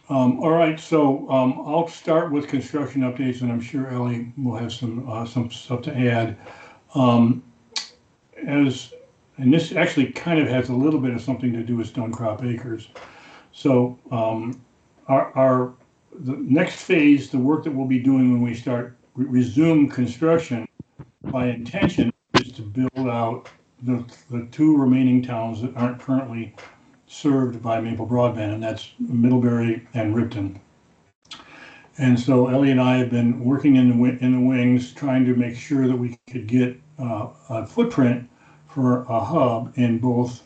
All right, so I'll start with construction updates, and I'm sure Ellie will have some stuff to add. Um, as and this actually kind of has a little bit of something to do with Stone Crop Acres. So our the next phase, the work that we'll be doing when we resume construction, by intention is to build out the two remaining towns that aren't currently served by Maple Broadband, and that's Middlebury and Ripton. And so Ellie and I have been working in the wings, trying to make sure that we could get a footprint for a hub in both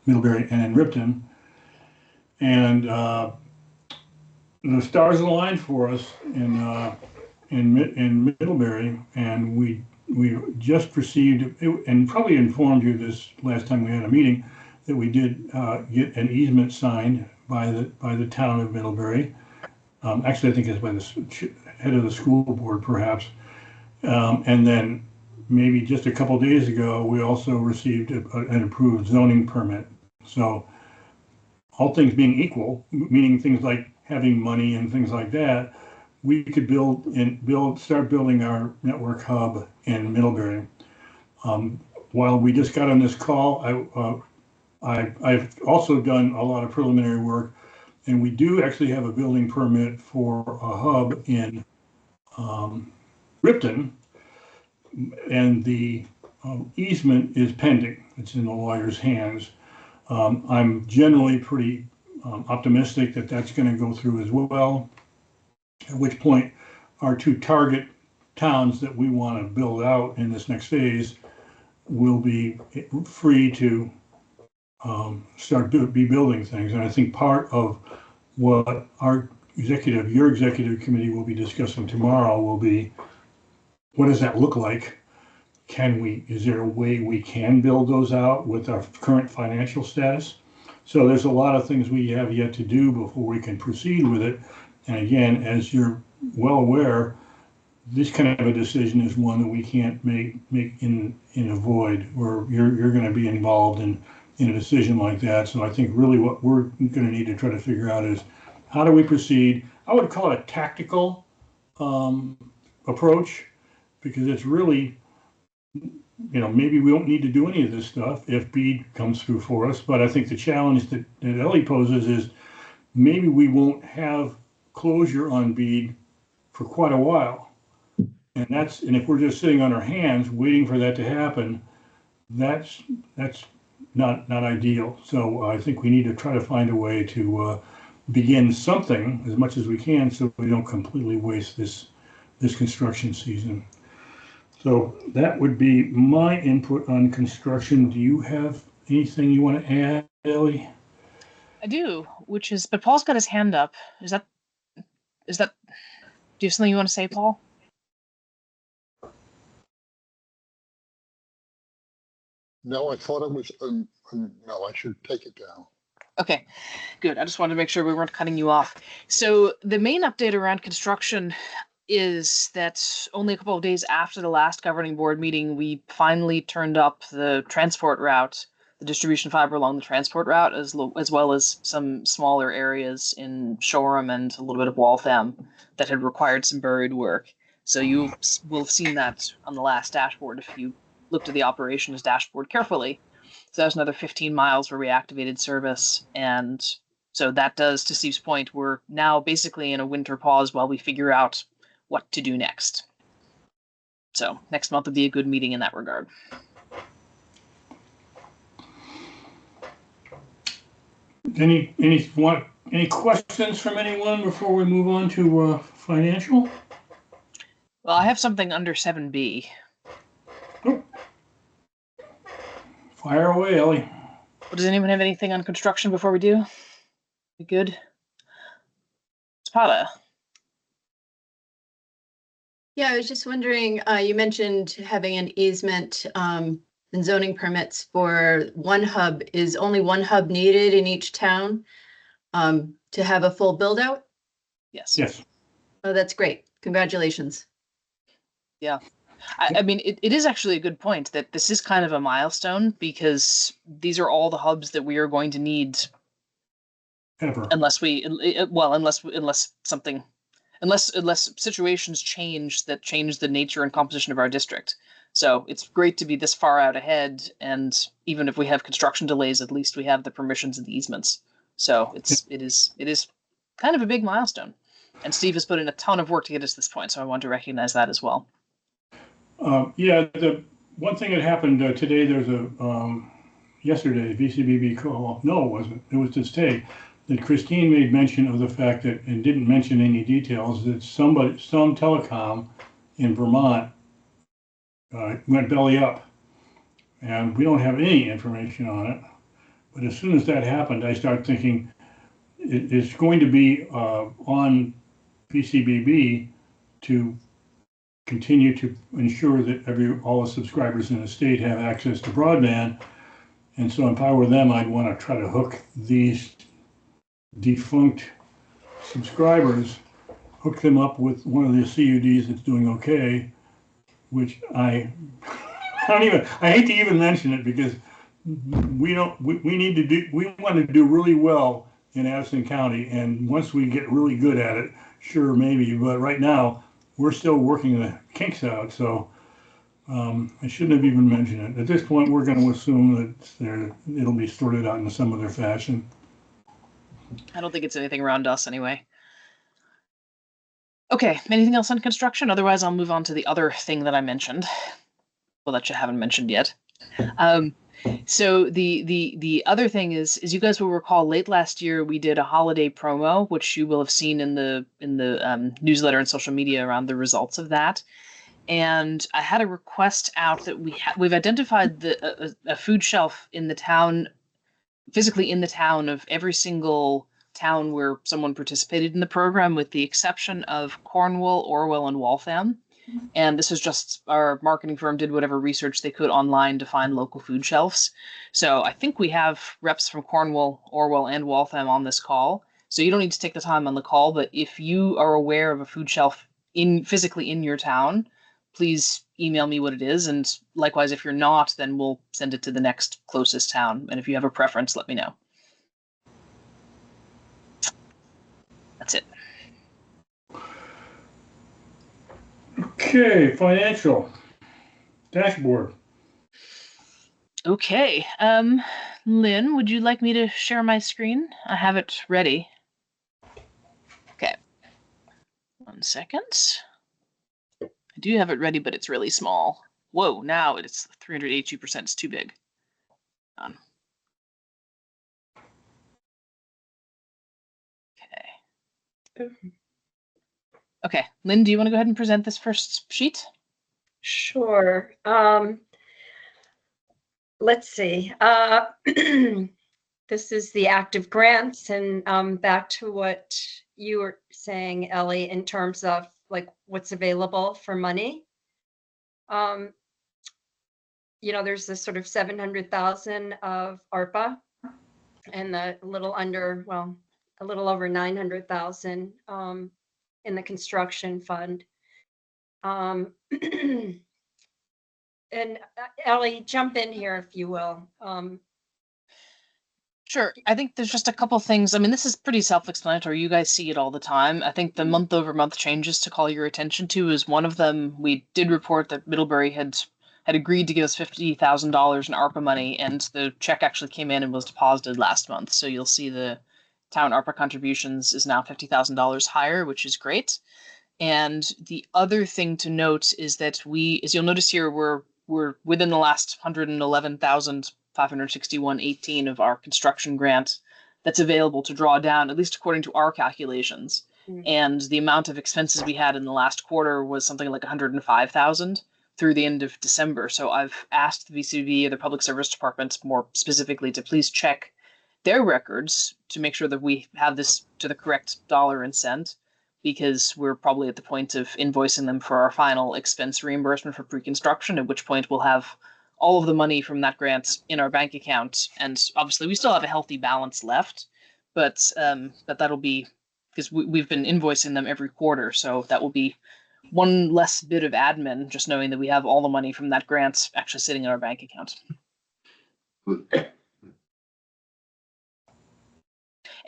Middlebury and in Ripton. And the stars aligned for us in Middlebury, and we just received, and probably informed you this last time we had a meeting, that we did get an easement signed by the town of Middlebury. Actually, I think it's by the head of the school board, perhaps. And then maybe just a couple days ago, we also received an approved zoning permit. So all things being equal, meaning things like having money and things like that, we could start building our network hub in Middlebury. While we just got on this call, I've also done a lot of preliminary work, and we do actually have a building permit for a hub in Ripton, and the easement is pending. It's in the lawyer's hands. I'm generally pretty optimistic that that's going to go through as well, at which point our two target towns that we want to build out in this next phase will be free to be building things. And I think part of what your executive committee will be discussing tomorrow will be, what does that look like? Is there a way we can build those out with our current financial status? So there's a lot of things we have yet to do before we can proceed with it. And again, as you're well aware, this kind of a decision is one that we can't make in a void, where you're going to be involved in a decision like that. So I think really what we're going to need to try to figure out is, how do we proceed? I would call it a tactical approach, because it's really, maybe we don't need to do any of this stuff if BEAD comes through for us. But I think the challenge that Ellie poses is, maybe we won't have closure on BEAD for quite a while. And if we're just sitting on our hands waiting for that to happen, that's not ideal. So I think we need to try to find a way to begin something as much as we can, so we don't completely waste this construction season. So that would be my input on construction. Do you have anything you want to add, Ellie? I do, but Paul's got his hand up. Is that, do you have something you want to say, Paul? No, I thought it was, no, I should take it down. Okay, good. I just wanted to make sure we weren't cutting you off. So the main update around construction is that only a couple of days after the last governing board meeting, we finally turned up the transport route, the distribution fiber along the transport route, as well as some smaller areas in Shoreham and a little bit of Waltham that had required some buried work. So you will have seen that on the last dashboard if you looked at the operations dashboard carefully. So that was another 15 miles for reactivated service. And so that does, to Steve's point, we're now basically in a winter pause while we figure out what to do next. So next month would be a good meeting in that regard. Any questions from anyone before we move on to financial? Well, I have something under 7B. Oh. Fire away, Ellie. Well, does anyone have anything on construction before we do? We good? Spada. Yeah, I was just wondering, you mentioned having an easement and zoning permits for one hub. Is only one hub needed in each town to have a full build out? Yes. Yes. Oh, that's great. Congratulations. Yeah. I mean, it is actually a good point that this is kind of a milestone, because these are all the hubs that we are going to need ever. unless situations change that change the nature and composition of our district. So it's great to be this far out ahead, and even if we have construction delays, at least we have the permissions and the easements. So it is kind of a big milestone, and Steve has put in a ton of work to get us to this point. So I want to recognize that as well. Yeah, the one thing that happened today, there's a yesterday VCBB call. No, it wasn't. It was today that Christine made mention of the fact that, and didn't mention any details, that some telecom in Vermont went belly up, and we don't have any information on it. But as soon as that happened, I started thinking it's going to be on VCBB to continue to ensure that all the subscribers in the state have access to broadband. And so if I were them, I'd want to try to hook these defunct subscribers, hook them up with one of the CUDs that's doing okay, which I hate to even mention it, because we want to do really well in Addison County. And once we get really good at it, sure, maybe, but right now we're still working the kinks out. So I shouldn't have even mentioned it. At this point, we're going to assume that it'll be sorted out in some other fashion. I don't think it's anything around us anyway. Okay, anything else on construction? Otherwise, I'll move on to the other thing that I mentioned. Well, that you haven't mentioned yet. So the other thing is you guys will recall late last year we did a holiday promo, which you will have seen in the newsletter and social media around the results of that. And I had a request out that we've identified a food shelf in the town, physically in the town, of every single town where someone participated in the program, with the exception of Cornwall, Orwell, and Waltham. And this is just our marketing firm did whatever research they could online to find local food shelves. So I think we have reps from Cornwall, Orwell, and Waltham on this call. So you don't need to take the time on the call, but if you are aware of a food shelf physically in your town, please email me what it is. And likewise, if you're not, then we'll send it to the next closest town. And if you have a preference, let me know. That's it. Okay, financial dashboard. Okay. Lynn, would you like me to share my screen? I have it ready. Okay. 1 second. I do have it ready, but it's really small. Whoa, now it's 382%. It's too big. Okay. Okay, Lynn, do you want to go ahead and present this first sheet? Sure. Let's see. This is the active grants, and back to what you were saying, Ellie, in terms of like what's available for money. There's this sort of 700,000 of ARPA, and a little over 900,000 in the construction fund. And Ellie, jump in here if you will. Sure. I think there's just a couple things. I mean, this is pretty self-explanatory. You guys see it all the time. I think the month-over-month changes to call your attention to is one of them. We did report that Middlebury had agreed to give us $50,000 in ARPA money, and the check actually came in and was deposited last month. So you'll see the town ARPA contributions is now $50,000 higher, which is great. And the other thing to note is that as you'll notice here, we're within the last 111,561.18 of our construction grant that's available to draw down, at least according to our calculations. And the amount of expenses we had in the last quarter was something like 105,000 through the end of December. So I've asked the VCB or the Public Service Department more specifically to please check their records to make sure that we have this to the correct dollar and cent, because we're probably at the point of invoicing them for our final expense reimbursement for pre-construction, at which point we'll have all of the money from that grant in our bank account. And obviously we still have a healthy balance left, but that'll be because we've been invoicing them every quarter. So that will be one less bit of admin, just knowing that we have all the money from that grant actually sitting in our bank account.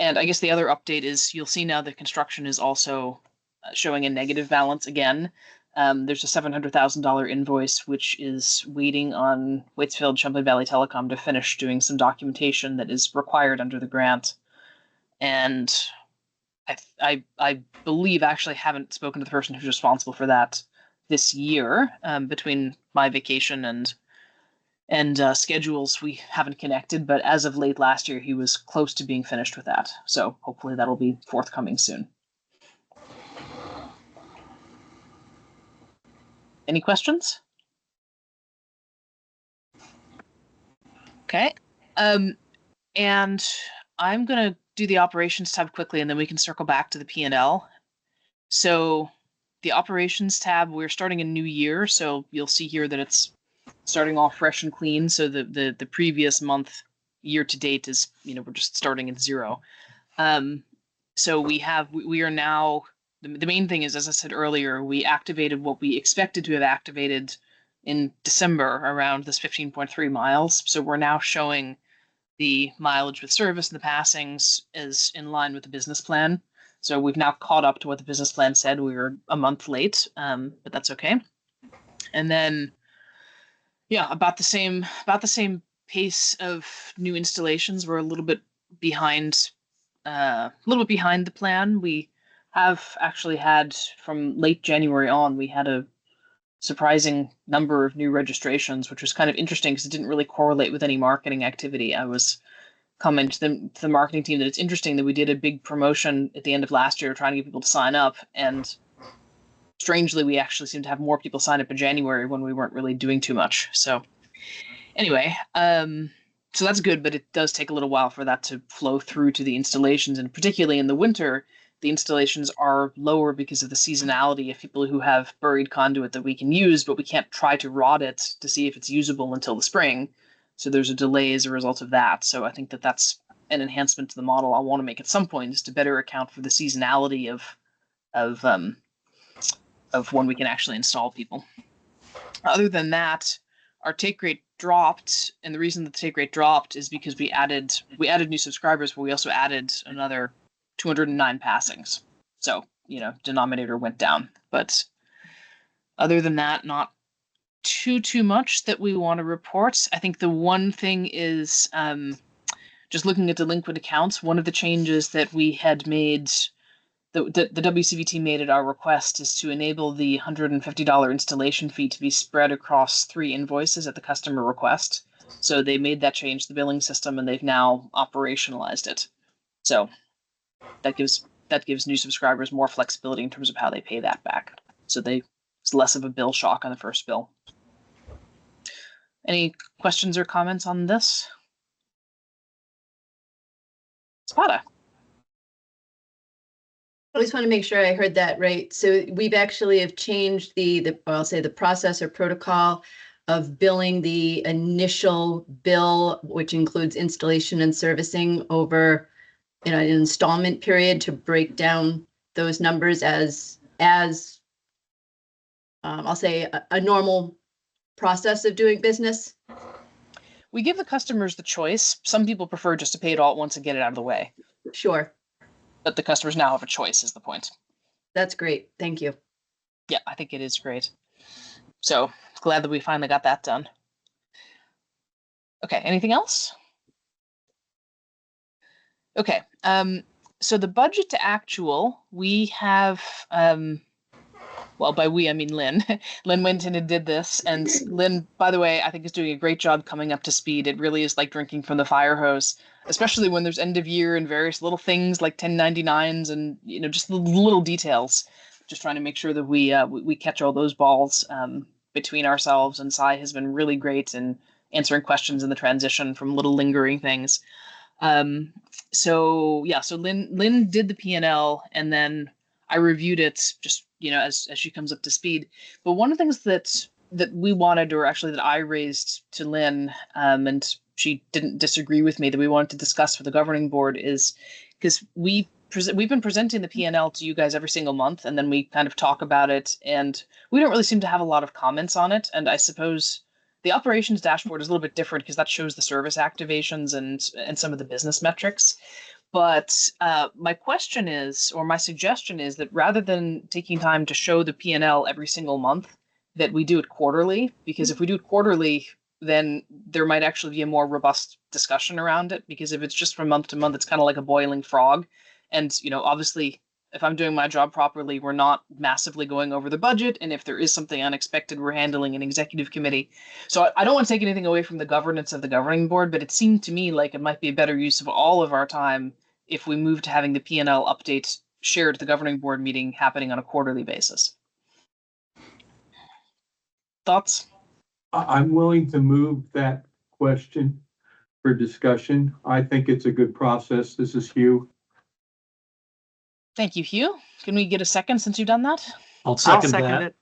And I guess the other update is you'll see now that construction is also showing a negative balance again. There's a $700,000 invoice which is waiting on Waitsfield Champlain Valley Telecom to finish doing some documentation that is required under the grant. And I believe, actually haven't spoken to the person who's responsible for that this year. Between my vacation and schedules, we haven't connected, but as of late last year, he was close to being finished with that. So hopefully that'll be forthcoming soon. Any questions? Okay. And I'm going to do the operations tab quickly, and then we can circle back to the P&L. So the operations tab, we're starting a new year. So you'll see here that it's starting off fresh and clean. So the previous month year to date is, we're just starting at 0. So we are now, the main thing is, as I said earlier, we activated what we expected to have activated in December around this 15.3 miles. So we're now showing the mileage with service and the passings is in line with the business plan. So we've now caught up to what the business plan said. We were a month late, but that's okay. And then, about the same pace of new installations. We're a little bit behind the plan. We have actually had, from late January on, we had a surprising number of new registrations, which was kind of interesting because it didn't really correlate with any marketing activity. I was commenting to the marketing team that it's interesting that we did a big promotion at the end of last year trying to get people to sign up, and strangely, we actually seem to have more people sign up in January when we weren't really doing too much. So anyway, so that's good, but it does take a little while for that to flow through to the installations, and particularly in the winter, the installations are lower because of the seasonality of people who have buried conduit that we can use, but we can't try to rod it to see if it's usable until the spring. So there's a delay as a result of that. So I think that that's an enhancement to the model I'll want to make at some point, is to better account for the seasonality of when we can actually install people. Other than that, our take rate dropped, and the reason that the take rate dropped is because we added new subscribers, but we also added another 209 passings. So, denominator went down. But other than that, not too much that we want to report. I think the one thing is just looking at delinquent accounts. One of the changes that we had made, the WCVT made at our request, is to enable the $150 installation fee to be spread across 3 invoices at the customer request. So they made that change to the billing system, and they've now operationalized it. So that gives new subscribers more flexibility in terms of how they pay that back. So it's less of a bill shock on the first bill. Any questions or comments on this? Spada. I just want to make sure I heard that right. So we've actually have changed I'll say the process or protocol of billing the initial bill, which includes installation and servicing, over an installment period, to break down those numbers as I'll say a normal process of doing business. We give the customers the choice. Some people prefer just to pay it all at once and get it out of the way. Sure. But the customers now have a choice, is the point. That's great. Thank you. Yeah, I think it is great. So glad that we finally got that done. Okay, anything else? Okay, so the budget to actual, we have, well, by we, I mean Lynn. Lynn went in and did this, and Lynn, by the way, I think is doing a great job coming up to speed. It really is like drinking from the fire hose, especially when there's end of year and various little things like 1099s and, just the little details. Just trying to make sure that we catch all those balls between ourselves, and Sai has been really great in answering questions in the transition from little lingering things. So Lynn did the P&L, and then I reviewed it just, as she comes up to speed. But one of the things that we wanted, or actually that I raised to Lynn, and she didn't disagree with me, that we wanted to discuss with the governing board, is because we've been presenting the P&L to you guys every single month, and then we kind of talk about it, and we don't really seem to have a lot of comments on it. And I suppose the operations dashboard is a little bit different because that shows the service activations and some of the business metrics. But my question is, or my suggestion is, that rather than taking time to show the P&L every single month, that we do it quarterly. Because if we do it quarterly, then there might actually be a more robust discussion around it. Because if it's just from month to month, it's kind of like a boiling frog. And, obviously, if I'm doing my job properly, we're not massively going over the budget. And if there is something unexpected, we're handling an executive committee. So I don't want to take anything away from the governance of the governing board, but it seemed to me like it might be a better use of all of our time if we move to having the P&L update shared at the governing board meeting happening on a quarterly basis. Thoughts? I'm willing to move that question for discussion. I think it's a good process. This is Hugh. Thank you, Hugh. Can we get a second since you've done that? I'll second that.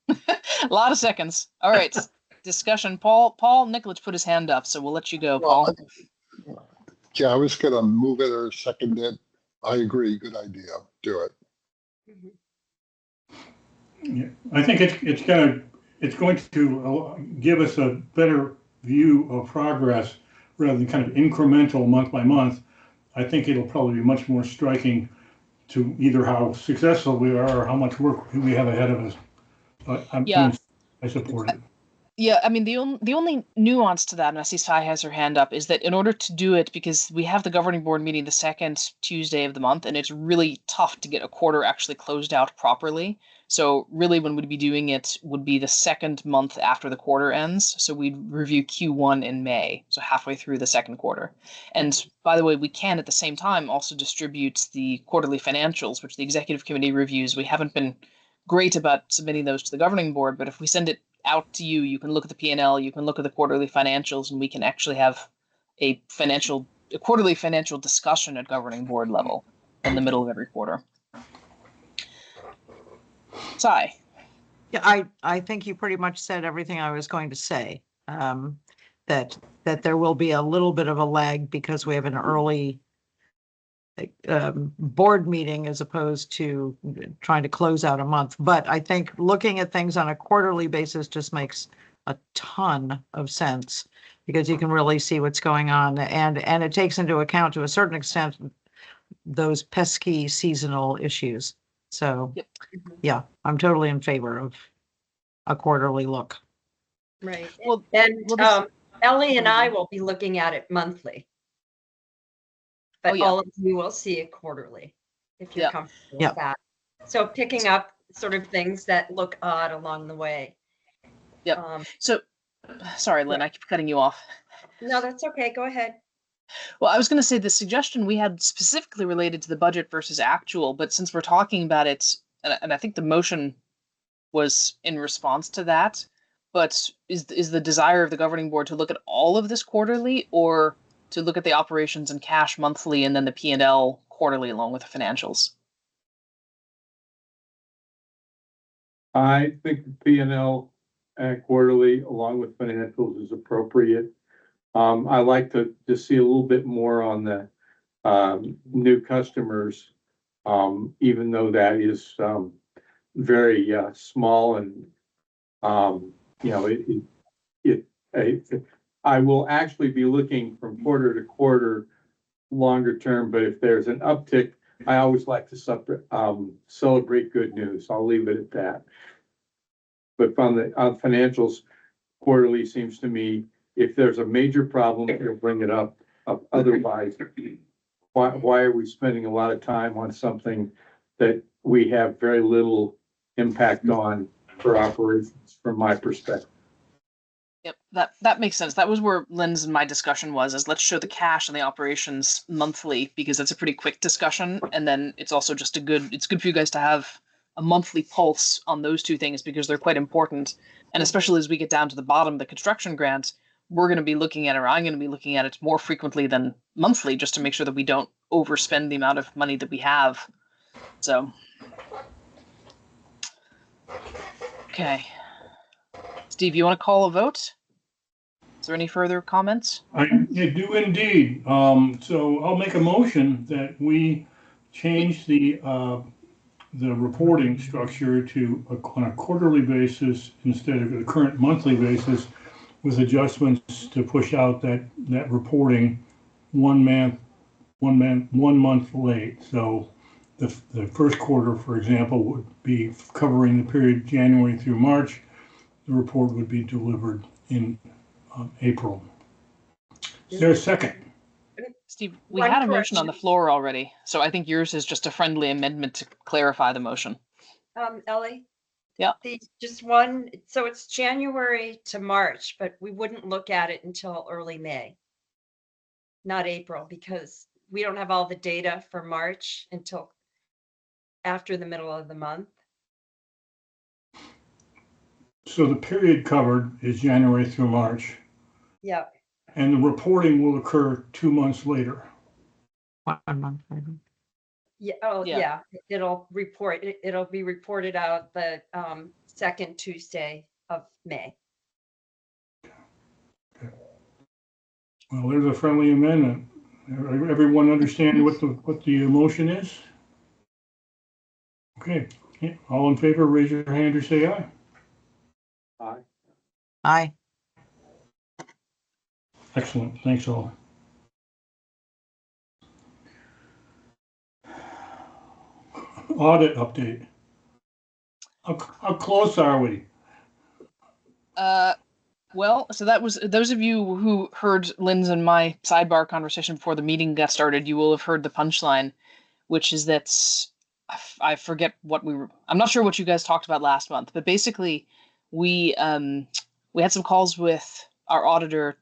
A lot of seconds. All right. Discussion. Paul Nikolic put his hand up, so we'll let you go, Paul. Yeah, I was gonna move it or second it. I agree, good idea, do it. Yeah, I think it's going to give us a better view of progress rather than kind of incremental month by month. I think it'll probably be much more striking to either how successful we are or how much work we have ahead of us. But I support it. Yeah, I mean, the only nuance to that, and I see Sai has her hand up, is that in order to do it, because we have the governing board meeting the second Tuesday of the month, and it's really tough to get a quarter actually closed out properly. So really when we'd be doing it would be the second month after the quarter ends. So we'd review Q1 in May, so halfway through the second quarter. And by the way, we can at the same time also distribute the quarterly financials, which the executive committee reviews. We haven't been great about submitting those to the governing board, but if we send it out to you, you can look at the P&L, you can look at the quarterly financials, and we can actually have a quarterly financial discussion at governing board level in the middle of every quarter. Sai. Yeah, I think you pretty much said everything I was going to say. That there will be a little bit of a lag because we have an early board meeting as opposed to trying to close out a month. But I think looking at things on a quarterly basis just makes a ton of sense because you can really see what's going on, and it takes into account to a certain extent those pesky seasonal issues. So Yep. Yeah, I'm totally in favor of a quarterly look. Right. Well, And Ellie and I will be looking at it monthly. But yeah. all of you will see it quarterly if you're comfortable with that. So picking up sort of things that look odd along the way. Yep. So, sorry, Lynn, I keep cutting you off. No, that's okay. Go ahead. Well, I was going to say the suggestion we had specifically related to the budget versus actual, but since we're talking about it, and I think the motion was in response to that, but is the desire of the governing board to look at all of this quarterly, or to look at the operations and cash monthly and then the P&L quarterly along with the financials? I think the P&L quarterly along with financials is appropriate. I like to see a little bit more on the new customers, even though that is very small, and I will actually be looking from quarter to quarter longer term, but if there's an uptick, I always like to celebrate good news. I'll leave it at that. But on the financials, quarterly seems to me, if there's a major problem, you'll bring it up. Otherwise, why are we spending a lot of time on something that we have very little impact on for operations, from my perspective? Yep, that makes sense. That was where Lynn's and my discussion was, is let's show the cash and the operations monthly, because that's a pretty quick discussion. And then it's also just it's good for you guys to have a monthly pulse on those two things because they're quite important. And especially as we get down to the bottom of the construction grant, we're going to be looking at it, or I'm going to be looking at it more frequently than monthly, just to make sure that we don't overspend the amount of money that we have. So, okay. Steve, you want to call a vote? Is there any further comments? I do indeed. So I'll make a motion that we change the reporting structure to on a quarterly basis instead of the current monthly basis, with adjustments to push out that reporting one month one month late. So the first quarter, for example, would be covering the period January through March. The report would be delivered in April. Is there a second? Steve, we One had a motion on the correction. floor already, so I think yours is just a friendly amendment to clarify the motion. Ellie? Yeah. Just one, so it's January to March, but we wouldn't look at it until early May. Not April, because we don't have all the data for March until after the middle of the month. So the period covered is January through March, Yeah, and the reporting will occur 2 months later. 1 month later. yeah, oh, Yeah. yeah, it'll be reported out the second Tuesday of May. Well, there's a friendly amendment. Everyone understand what the motion is? Okay, all in favor, raise your hand or say aye. Aye. Aye. Excellent, thanks all. Audit update. How close are we? Well, so that was those of you who heard Lynn's and my sidebar conversation before the meeting got started, you will have heard the punchline, which is that I forget what I'm not sure what you guys talked about last month, but basically we had some calls with our auditor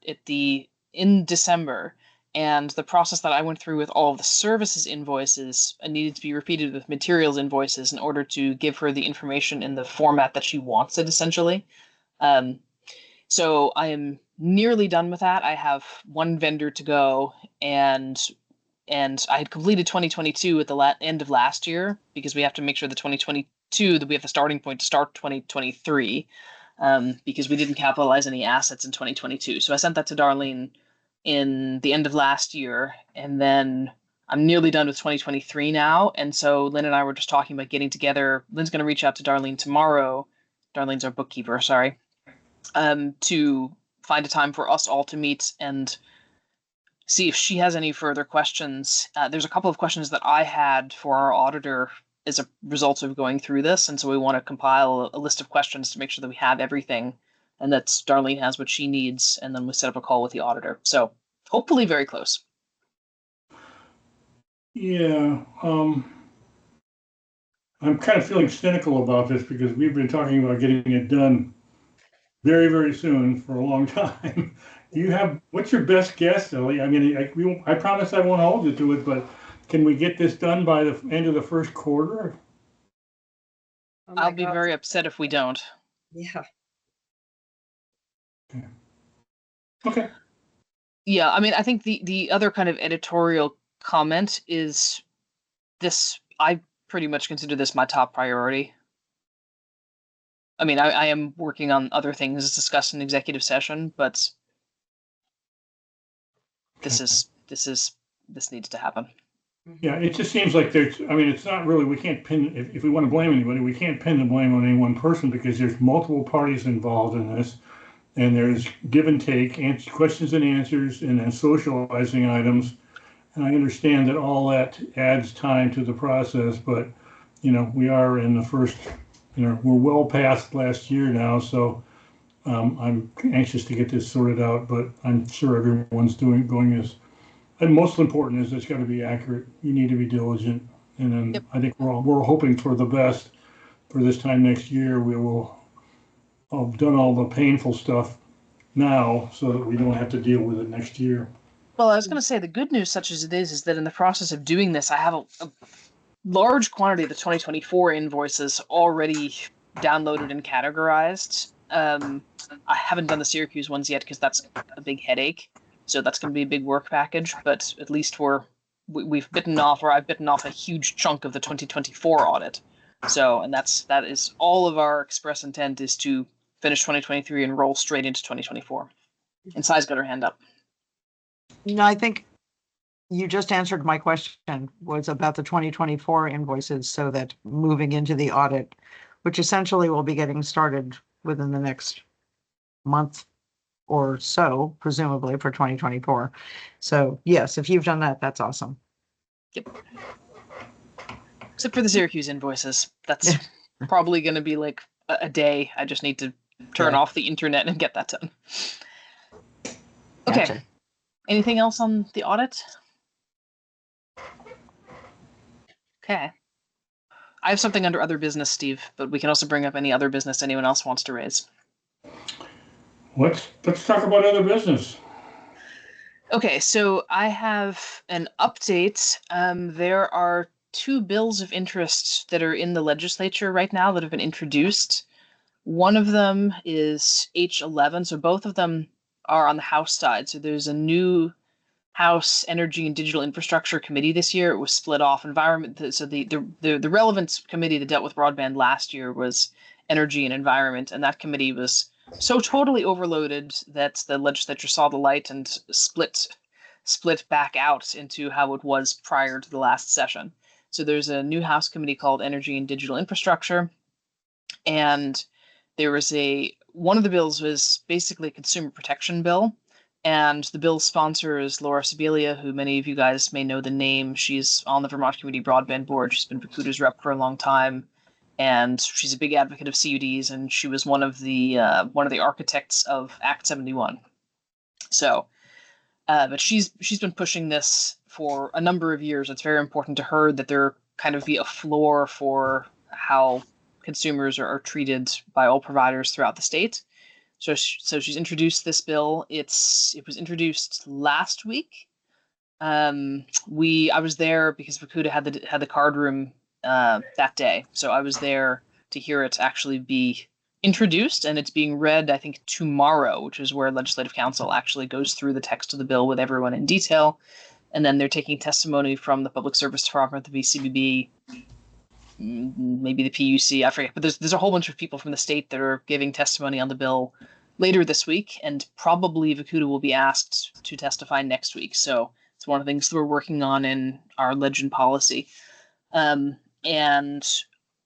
in December, and the process that I went through with all of the services invoices needed to be repeated with materials invoices in order to give her the information in the format that she wants it, essentially. So I am nearly done with that. I have one vendor to go, and I had completed 2022 at the end of last year, because we have to make sure the 2022 that we have the starting point to start 2023, because we didn't capitalize any assets in 2022. So I sent that to Darlene in the end of last year, and then I'm nearly done with 2023 now. And so Lynn and I were just talking about getting together. Lynn's going to reach out to Darlene tomorrow. Darlene's our bookkeeper, sorry. To find a time for us all to meet and see if she has any further questions. There's a couple of questions that I had for our auditor as a result of going through this, and so we want to compile a list of questions to make sure that we have everything, and that Darlene has what she needs, and then we set up a call with the auditor. So hopefully very close. Yeah, I'm kind of feeling cynical about this because we've been talking about getting it done very, very soon for a long time. What's your best guess, Ellie? I mean, I promise I won't hold you to it, but can we get this done by the end of the first quarter? Oh my I'll be God. very upset if we don't. Yeah. Okay. Yeah, I mean, I think the other kind of editorial comment is this. I pretty much consider this my top priority. I mean, I am working on other things as discussed in executive session, but this needs to happen. Yeah, it just seems like it's not really, we can't pin, if we want to blame anybody, we can't pin the blame on any one person because there's multiple parties involved in this. And there's give and take, questions and answers, and then socializing items. And I understand that all that adds time to the process, but, we are in the first, we're well past last year now, so I'm anxious to get this sorted out, but I'm sure everyone's going this. And most important is it's got to be accurate. You need to be diligent. And then Yep. I think we're hoping for the best for this time next year. We will have done all the painful stuff now so that we don't have to deal with it next year. Well, I was going to say the good news, such as it is that in the process of doing this, I have a large quantity of the 2024 invoices already downloaded and categorized. I haven't done the Syracuse ones yet because that's a big headache. So that's going to be a big work package, but at least I've bitten off a huge chunk of the 2024 audit. So, and that is all of our express intent is to finish 2023 and roll straight into 2024. And Sai's got her hand up. No, I think you just answered my question, was about the 2024 invoices, so that moving into the audit, which essentially will be getting started within the next month or so, presumably for 2024. So yes, if you've done that, that's awesome. Except for the Syracuse invoices. That's probably going to be like a day. I just need to turn Yeah. off the internet and get that done. Okay. Gotcha. Anything else on the audit? Okay. I have something under other business, Steve, but we can also bring up any other business anyone else wants to raise. Let's talk about other business. Okay, so I have an update. There are 2 bills of interest that are in the legislature right now that have been introduced. One of them is H11, so both of them are on the House side. So there's a new House Energy and Digital Infrastructure Committee this year. It was split off. Environment. So the relevant committee that dealt with broadband last year was Energy and Environment, and that committee was so totally overloaded that the legislature saw the light and split back out into how it was prior to the last session. So there's a new House committee called Energy and Digital Infrastructure, and there was one of the bills was basically a consumer protection bill. And the bill's sponsor is Laura Sibilia, who many of you guys may know the name. She's on the Vermont Community Broadband Board. She's been Vacuda's rep for a long time, and she's a big advocate of CUDs. And she was one of the architects of Act 71. So, but she's been pushing this for a number of years. It's very important to her that there kind of be a floor for how consumers are treated by all providers throughout the state. So she's introduced this bill. It was introduced last week. I was there because Vacuda had the card room that day, so I was there to hear it actually be introduced, and it's being read, I think, tomorrow, which is where Legislative Council actually goes through the text of the bill with everyone in detail, and then they're taking testimony from the Public Service Department, the VCBB, maybe the PUC, I forget, but there's a whole bunch of people from the state that are giving testimony on the bill later this week, and probably Vacuda will be asked to testify next week. So it's one of the things that we're working on in our legend policy. And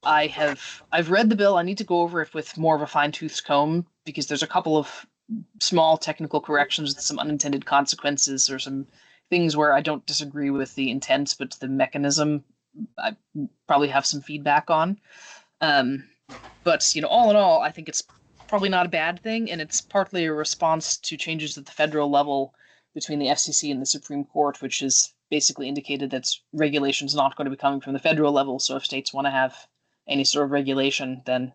I've read the bill. I need to go over it with more of a fine-tooth comb because there's a couple of small technical corrections with some unintended consequences or some things where I don't disagree with the intent, but the mechanism I probably have some feedback on. But, all in all, I think it's probably not a bad thing, and it's partly a response to changes at the federal level between the FCC and the Supreme Court, which has basically indicated that regulation is not going to be coming from the federal level. So if states want to have any sort of regulation, then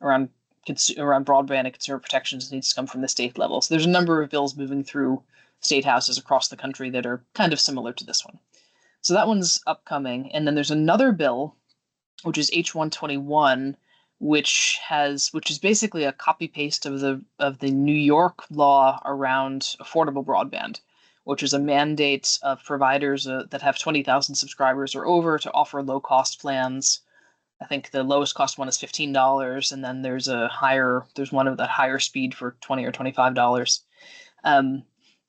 around broadband and consumer protections needs to come from the state level. So there's a number of bills moving through state houses across the country that are kind of similar to this one. So that one's upcoming. And then there's another bill, which is H121, which is basically a copy paste of the New York law around affordable broadband, which is a mandate of providers that have 20,000 subscribers or over to offer low cost plans. I think the lowest cost one is $15, and then there's one of the higher speed for $20 or $25.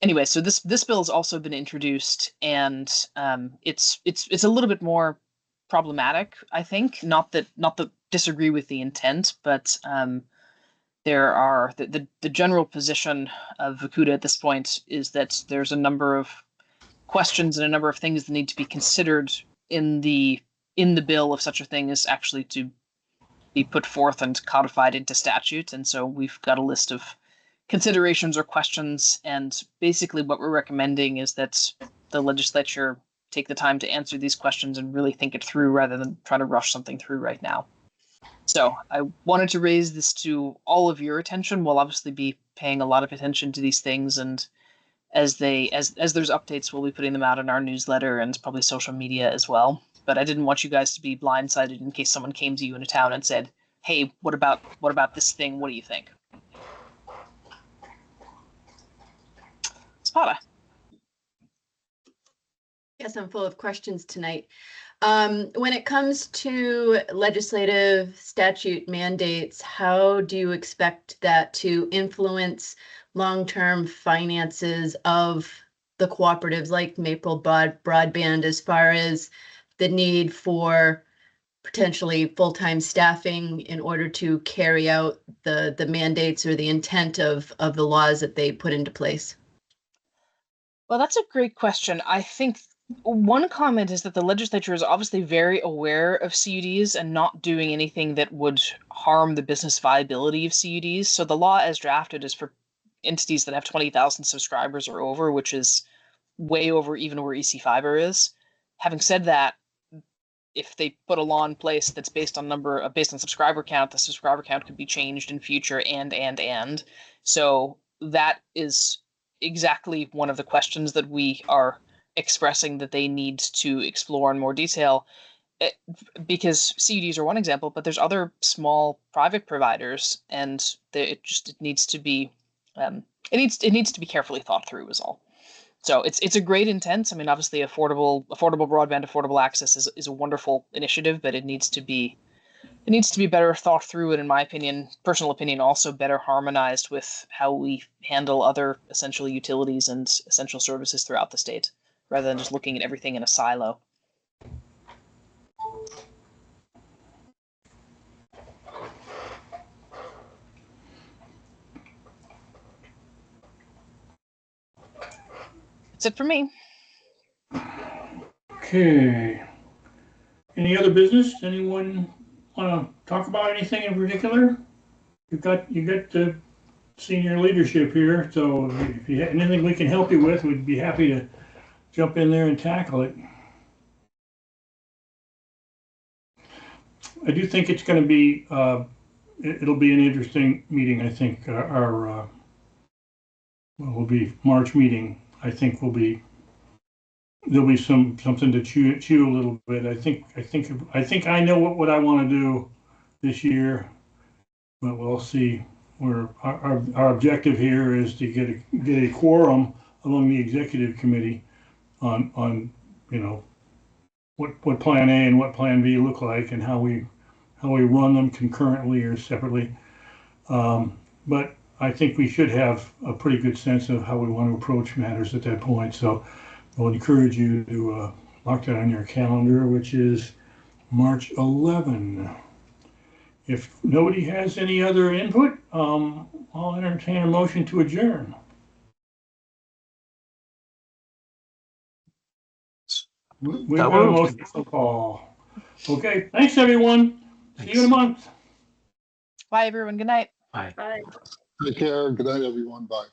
Anyway, so this bill has also been introduced, and it's a little bit more problematic, I think. Not that disagree with the intent, but there are the general position of Vacuda at this point is that there's a number of questions and a number of things that need to be considered in the bill if such a thing is actually to be put forth and codified into statute. And so we've got a list of considerations or questions, and basically what we're recommending is that the legislature take the time to answer these questions and really think it through rather than try to rush something through right now. So I wanted to raise this to all of your attention. We'll obviously be paying a lot of attention to these things, and as there's updates, we'll be putting them out in our newsletter and probably social media as well. But I didn't want you guys to be blindsided in case someone came to you in a town and said, "Hey, what about this thing? What do you think?" Spada. Yes, I'm full of questions tonight. When it comes to legislative statute mandates, how do you expect that to influence long-term finances of the cooperatives like Maple Broadband as far as the need for potentially full-time staffing in order to carry out the mandates or the intent of the laws that they put into place? Well, that's a great question. I think One comment is that the legislature is obviously very aware of CUDs and not doing anything that would harm the business viability of CUDs. So the law as drafted is for entities that have 20,000 subscribers or over, which is way over even where EC Fiber is. Having said that, if they put a law in place that's based on based on subscriber count, the subscriber count could be changed in future and. So that is exactly one of the questions that we are expressing that they need to explore in more detail. Because CUDs are one example, but there's other small private providers, and it needs to be it needs to be carefully thought through is all. So it's a great intent. I mean, obviously, affordable broadband, affordable access is a wonderful initiative, but it needs to be better thought through, and in my opinion, personal opinion, also better harmonized with how we handle other essential utilities and essential services throughout the state, rather than just looking at everything in a silo. That's it for me. Okay. Any other business? Anyone want to talk about anything in particular? You got the senior leadership here, so if you have anything we can help you with, we'd be happy to jump in there and tackle it. I do think it's going to be it'll be an interesting meeting. I think our will be March meeting. I think there'll be something to chew a little bit. I think I know what I want to do this year, but we'll see. Our objective here is to get a quorum among the executive committee on what plan A and what plan B look like, and how we run them concurrently or separately. But I think we should have a pretty good sense of how we want to approach matters at that point. So I'll encourage you to mark that on your calendar, which is March 11. If nobody has any other input, I'll entertain a motion to adjourn. We've got a motion for call. Okay, thanks everyone. See you in a month. Bye, everyone. Good night. Take care. Good night, everyone. Bye.